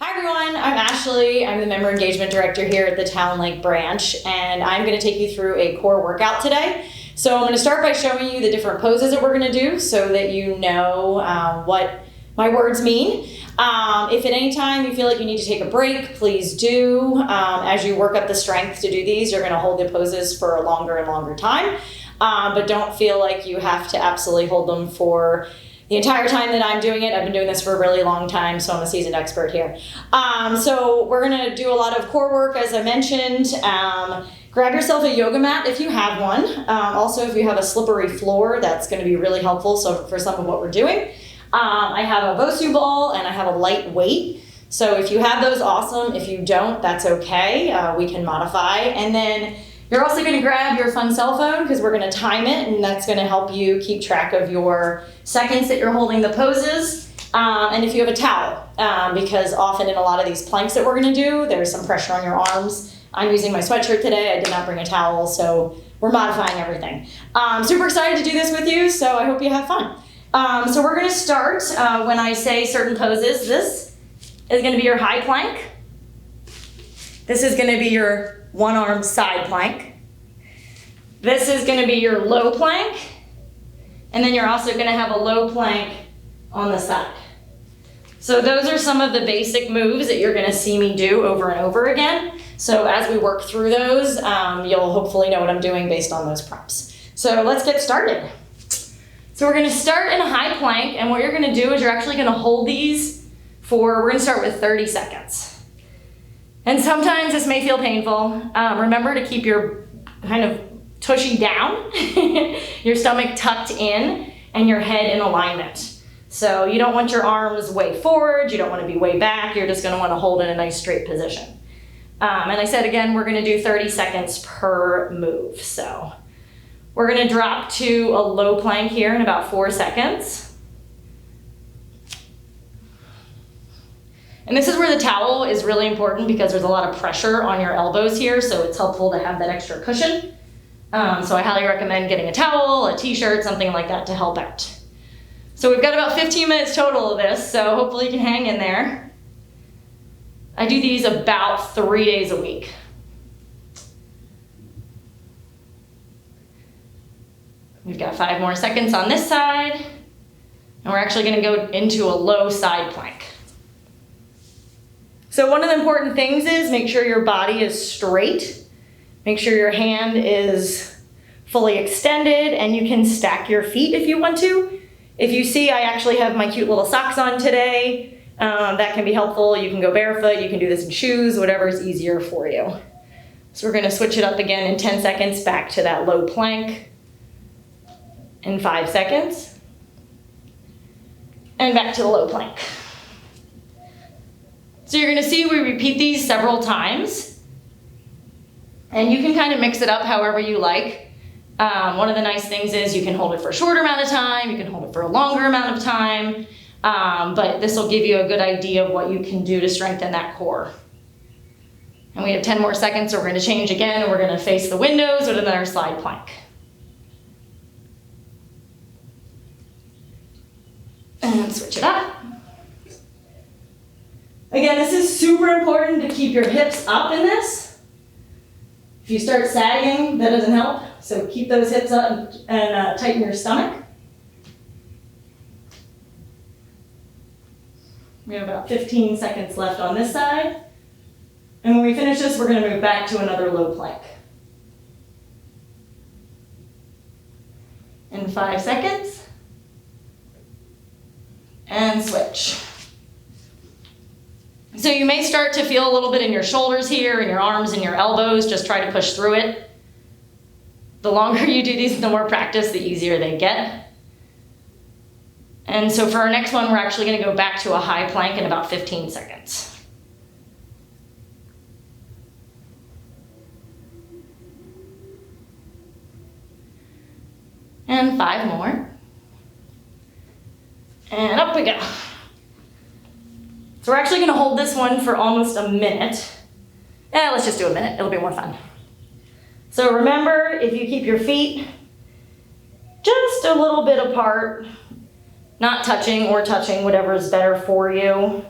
Hi everyone, I'm Ashley. I'm the Member Engagement Director here at the Town Lake branch, and I'm going to take you through a core workout today. So I'm going to start by showing you the different poses that we're going to do so that you know what my words mean. If at any time you feel like you need to take a break, please do. As you work up the strength to do these, you're going to hold the poses for a longer and longer time, but don't feel like you have to absolutely hold them for the entire time that I'm doing it. I've been doing this for a really long time, so I'm a seasoned expert here. So we're gonna do a lot of core work, as I mentioned. Grab yourself a yoga mat if you have one. Also, if you have a slippery floor, that's gonna be really helpful for some of what we're doing. I have a Bosu ball and I have a light weight. So if you have those, awesome. If you don't, that's okay. We can modify. And then you're also going to grab your fun cell phone because we're going to time it, and that's going to help you keep track of your seconds that you're holding the poses. And if you have a towel, because often in a lot of these planks that we're going to do, there's some pressure on your arms. I'm using my sweatshirt today. I did not bring a towel, so we're modifying everything. Super excited to do this with you, so I hope you have fun. So we're going to start when I say certain poses. This is going to be your high plank. This is going to be your one arm side plank. This is going to be your low plank. And then you're also going to have a low plank on the side. So those are some of the basic moves that you're going to see me do over and over again. So as we work through those, you'll hopefully know what I'm doing based on those prompts. So let's get started. So we're going to start in a high plank, and what you're going to do is you're actually going to hold these we're going to start with 30 seconds. And sometimes this may feel painful. Remember to keep your kind of tushy down, your stomach tucked in, and your head in alignment. So you don't want your arms way forward, you don't want to be way back, you're just going to want to hold in a nice straight position. And I said again, we're going to do 30 seconds per move. So we're going to drop to a low plank here in about 4 seconds. And this is where the towel is really important because there's a lot of pressure on your elbows here, so it's helpful to have that extra cushion. So I highly recommend getting a towel, a t-shirt, something like that to help out. So we've got about 15 minutes total of this, so hopefully you can hang in there. I do these about 3 days a week. We've got 5 more seconds on this side, and we're actually going to go into a low side plank. So one of the important things is make sure your body is straight. Make sure your hand is fully extended, and you can stack your feet if you want to. If you see, I actually have my cute little socks on today. That can be helpful. You can go barefoot, you can do this in shoes, whatever is easier for you. So we're going to switch it up again in 10 seconds back to that low plank. In 5 seconds. And back to the low plank. So you're going to see we repeat these several times, and you can kind of mix it up however you like. One of the nice things is you can hold it for a shorter amount of time, you can hold it for a longer amount of time, but this will give you a good idea of what you can do to strengthen that core. And we have 10 more seconds, so we're going to change again, and we're going to face the windows or to our side plank. And switch it up. Again, this is super important to keep your hips up in this. If you start sagging, that doesn't help. So keep those hips up and tighten your stomach. We have about 15 seconds left on this side. And when we finish this, we're going to move back to another low plank. In 5 seconds. And switch. So you may start to feel a little bit in your shoulders here, and your arms and your elbows. Just try to push through it. The longer you do these, the more practice, the easier they get. And so for our next one, we're actually going to go back to a high plank in about 15 seconds. And 5 more. And up we go. So we're actually going to hold this one for almost a minute. Let's just do a minute. It'll be more fun. So remember, if you keep your feet just a little bit apart, not touching or touching, whatever is better for you.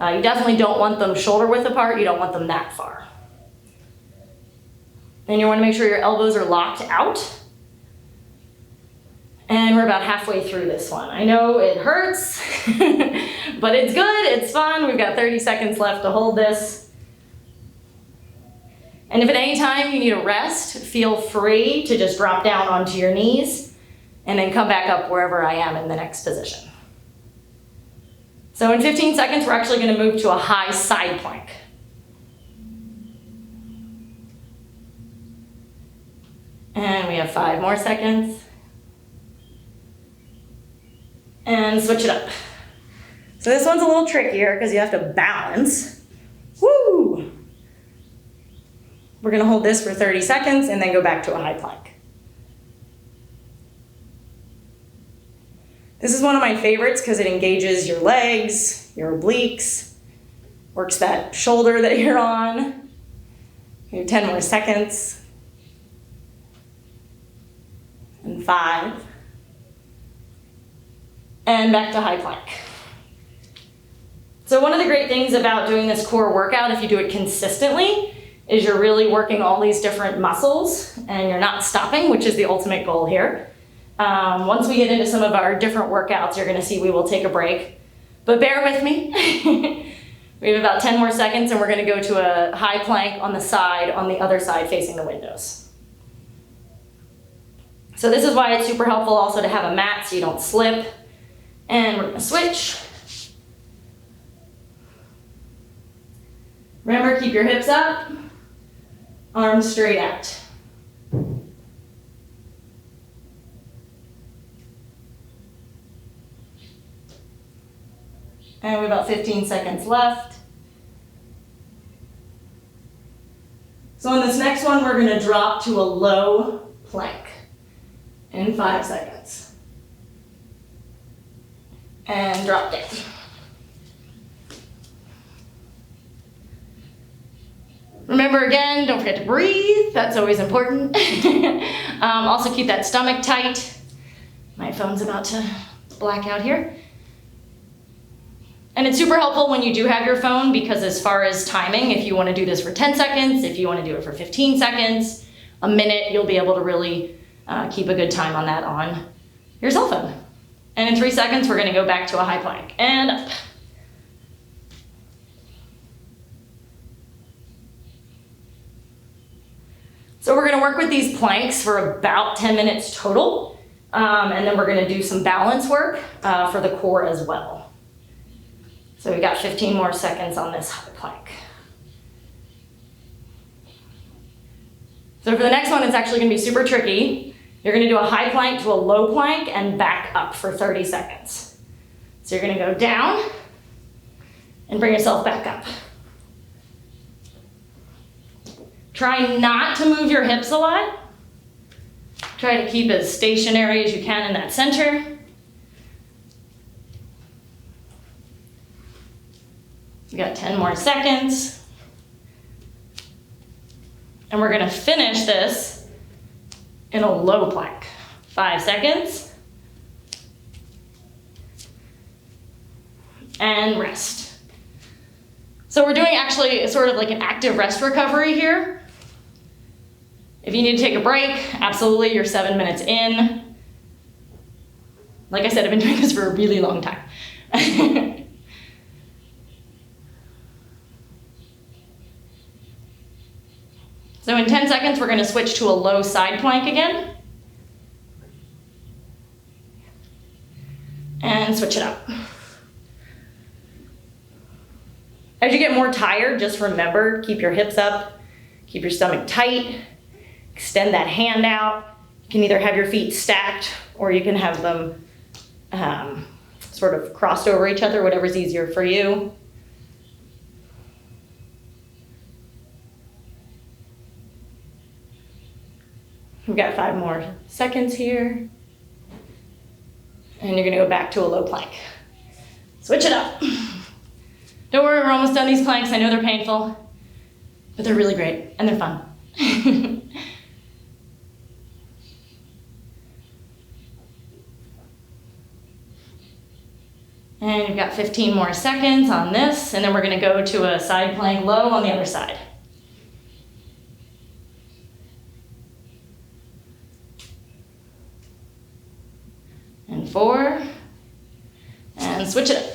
You definitely don't want them shoulder width apart. You don't want them that far. And you want to make sure your elbows are locked out. And we're about halfway through this one. I know it hurts, but it's good, it's fun. We've got 30 seconds left to hold this. And if at any time you need a rest, feel free to just drop down onto your knees and then come back up wherever I am in the next position. So in 15 seconds, we're actually going to move to a high side plank. And we have 5 more seconds. And switch it up. So this one's a little trickier because you have to balance. Woo! We're going to hold this for 30 seconds and then go back to a high plank. This is one of my favorites because it engages your legs, your obliques, works that shoulder that you're on. We have 10 more seconds. And 5. And back to high plank. So one of the great things about doing this core workout, if you do it consistently, is you're really working all these different muscles and you're not stopping, which is the ultimate goal here. Once we get into some of our different workouts, you're gonna see we will take a break, but bear with me. We have about 10 more seconds and we're gonna go to a high plank on the side, on the other side facing the windows. So this is why it's super helpful also to have a mat so you don't slip. And we're gonna switch. Remember, keep your hips up, arms straight out. And we have about 15 seconds left. So on this next one, we're gonna drop to a low plank in 5 seconds. And drop down. Remember again, don't forget to breathe. That's always important. Also keep that stomach tight. My phone's about to black out here. And it's super helpful when you do have your phone because as far as timing, if you want to do this for 10 seconds, if you want to do it for 15 seconds, a minute, you'll be able to really keep a good time on that on your cell phone. And in 3 seconds, we're gonna go back to a high plank and up. So we're gonna work with these planks for about 10 minutes total. And then we're gonna do some balance work for the core as well. So we got 15 more seconds on this high plank. So for the next one, it's actually gonna be super tricky. You're gonna do a high plank to a low plank and back up for 30 seconds. So you're gonna go down and bring yourself back up. Try not to move your hips a lot. Try to keep as stationary as you can in that center. We got 10 more seconds. And we're gonna finish this in a low plank. 5 seconds. And rest. So we're doing actually sort of like an active rest recovery here. If you need to take a break, absolutely, you're 7 minutes in. Like I said, I've been doing this for a really long time. So in 10 seconds, we're gonna switch to a low side plank again. And switch it up. As you get more tired, just remember, keep your hips up, keep your stomach tight, extend that hand out. You can either have your feet stacked or you can have them sort of crossed over each other, whatever's easier for you. We've got 5 more seconds here. And you're gonna go back to a low plank. Switch it up. Don't worry, we're almost done these planks. I know they're painful, but they're really great and they're fun. And you've got 15 more seconds on this, and then we're gonna go to a side plank low on the other side. And 4, and switch it up.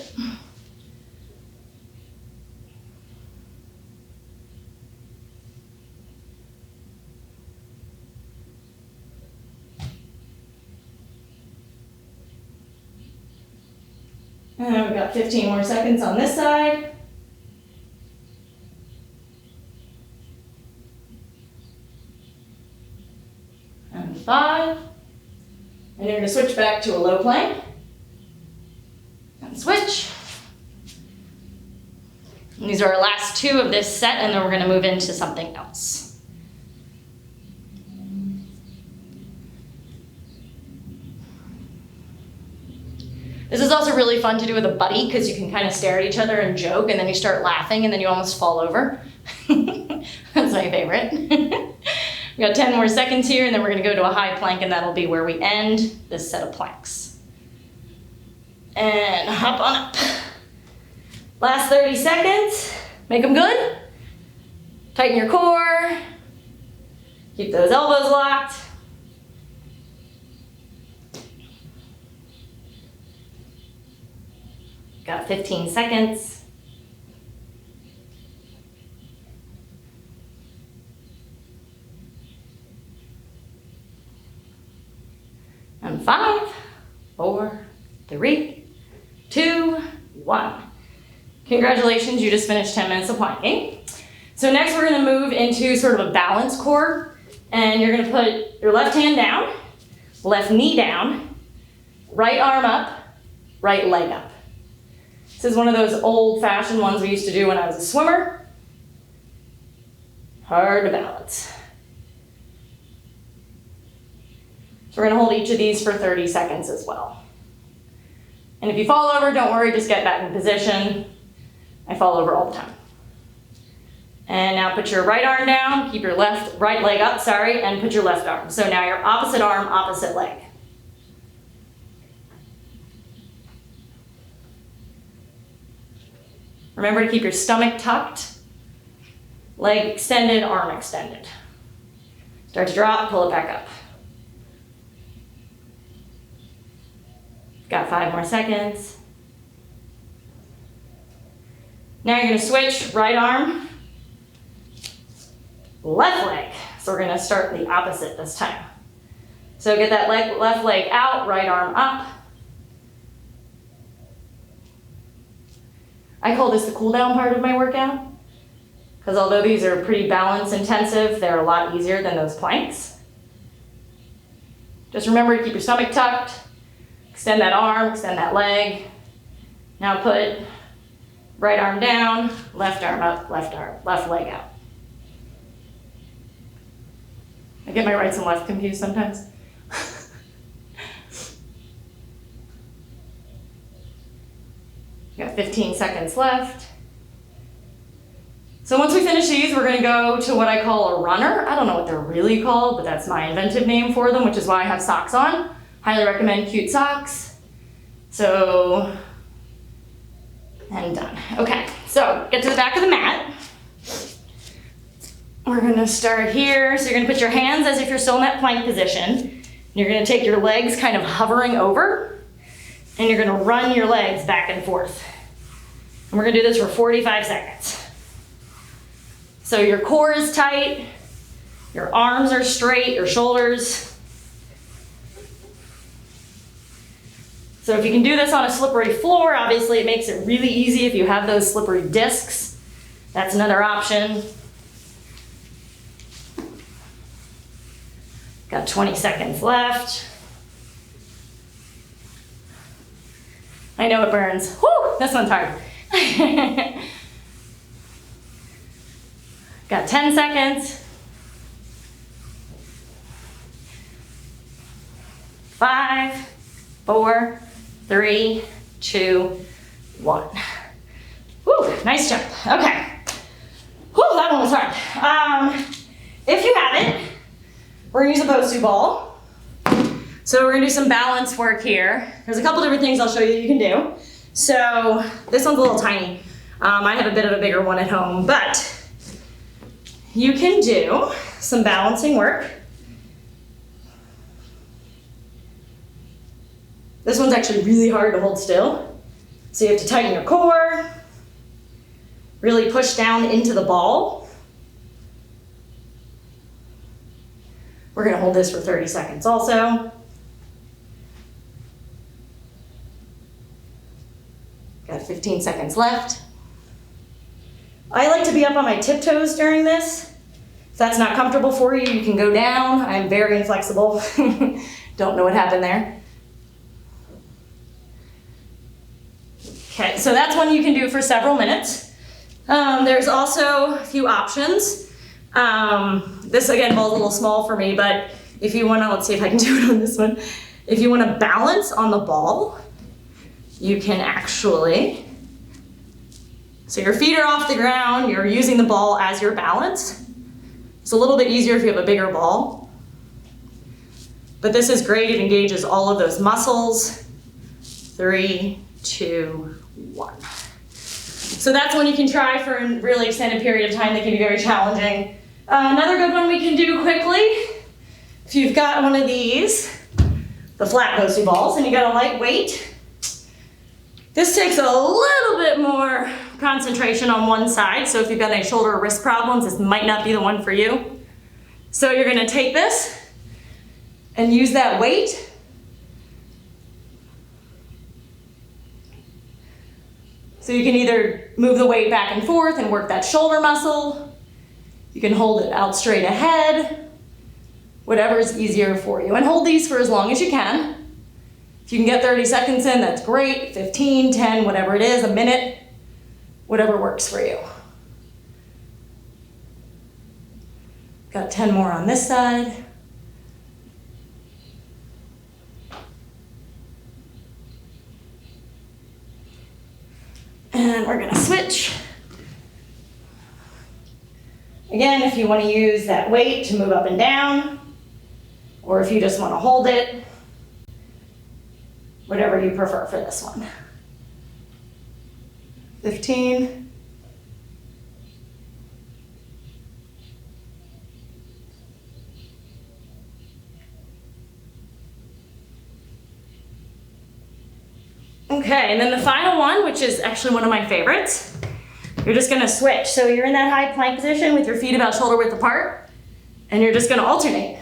And then we've got 15 more seconds on this side. And 5. And you're gonna switch back to a low plank. And switch. And these are our last 2 of this set, and then we're gonna move into something else. This is also really fun to do with a buddy because you can kind of stare at each other and joke, and then you start laughing and then you almost fall over. That's my favorite. We got 10 more seconds here, and then we're gonna go to a high plank, and that'll be where we end this set of planks. And hop on up. Last 30 seconds, make them good. Tighten your core. Keep those elbows locked. Got 15 seconds. And 5, 4, 3, 2, 1. Congratulations, you just finished 10 minutes of planking. So next we're gonna move into sort of a balance core, and you're gonna put your left hand down, left knee down, right arm up, right leg up. This is one of those old-fashioned ones we used to do when I was a swimmer. Hard to balance. So we're gonna hold each of these for 30 seconds as well. And if you fall over, don't worry, just get back in position. I fall over all the time. And now put your right arm down, keep your right leg up, and put your left arm. So now your opposite arm, opposite leg. Remember to keep your stomach tucked, leg extended, arm extended. Start to drop, pull it back up. Got 5 more seconds. Now you're gonna switch right arm, left leg. So we're gonna start the opposite this time. So get that left leg out, right arm up. I call this the cool down part of my workout, because although these are pretty balance intensive, they're a lot easier than those planks. Just remember to keep your stomach tucked, extend that arm, extend that leg. Now put right arm down, left arm up, left leg out. I get my rights and left confused sometimes. Got 15 seconds left. So once we finish these, we're gonna go to what I call a runner. I don't know what they're really called, but that's my inventive name for them, which is why I have socks on. Highly recommend cute socks. So, and done. Okay, so get to the back of the mat. We're gonna start here. So you're gonna put your hands as if you're still in that plank position. You're gonna take your legs kind of hovering over, and you're gonna run your legs back and forth. And we're gonna do this for 45 seconds. So your core is tight, your arms are straight, your shoulders. So if you can do this on a slippery floor, obviously it makes it really easy if you have those slippery discs. That's another option. Got 20 seconds left. I know it burns. Whew, this one's hard. Got 10 seconds. 5, 4, 3, 2, 1. Whew, nice jump. Okay. Whew, that one was hard. If you haven't, we're gonna use a Bosu ball. So we're gonna do some balance work here. There's a couple different things I'll show you can do. So this one's a little tiny. I have a bit of a bigger one at home, but you can do some balancing work. This one's actually really hard to hold still. So you have to tighten your core, really push down into the ball. We're gonna hold this for 30 seconds also. Got 15 seconds left. I like to be up on my tiptoes during this. If that's not comfortable for you, you can go down. I'm very inflexible. Don't know what happened there. Okay, so that's one you can do for several minutes. There's also a few options. This again ball's a little small for me, but if you wanna, let's see if I can do it on this one. If you wanna balance on the ball, you can actually, so your feet are off the ground, you're using the ball as your balance. It's a little bit easier if you have a bigger ball. But this is great, it engages all of those muscles. 3, 2, 1. So that's one you can try for a really extended period of time that can be very challenging. Another good one we can do quickly, if you've got one of these, the flat posty balls, and you got a light weight, this takes a little bit more concentration on one side, so if you've got any shoulder or wrist problems, this might not be the one for you. So you're gonna take this and use that weight. So you can either move the weight back and forth and work that shoulder muscle. You can hold it out straight ahead, whatever is easier for you. And hold these for as long as you can. If you can get 30 seconds in, that's great. 15, 10, whatever it is, a minute, whatever works for you. Got 10 more on this side. And we're gonna switch. Again, if you wanna use that weight to move up and down, or if you just wanna hold it, whatever you prefer for this one. 15. Okay, and then the final one, which is actually one of my favorites, you're just gonna switch. So you're in that high plank position with your feet about shoulder width apart, and you're just gonna alternate.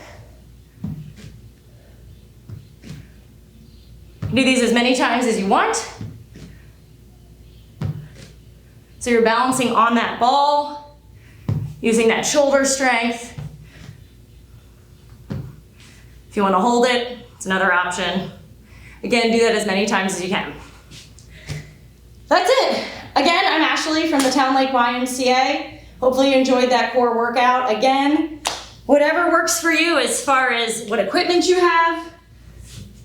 Do these as many times as you want. So you're balancing on that ball, using that shoulder strength. If you want to hold it, it's another option. Again, do that as many times as you can. That's it. Again, I'm Ashlee from the Town Lake YMCA. Hopefully you enjoyed that core workout. Again, whatever works for you as far as what equipment you have,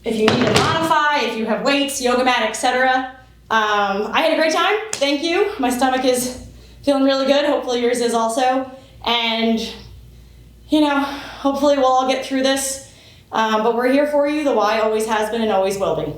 if you need to modify, if you have weights, yoga mat, etc. I had a great time, thank you. My stomach is feeling really good, hopefully yours is also. And, you know, hopefully we'll all get through this. But we're here for you, the Y always has been and always will be.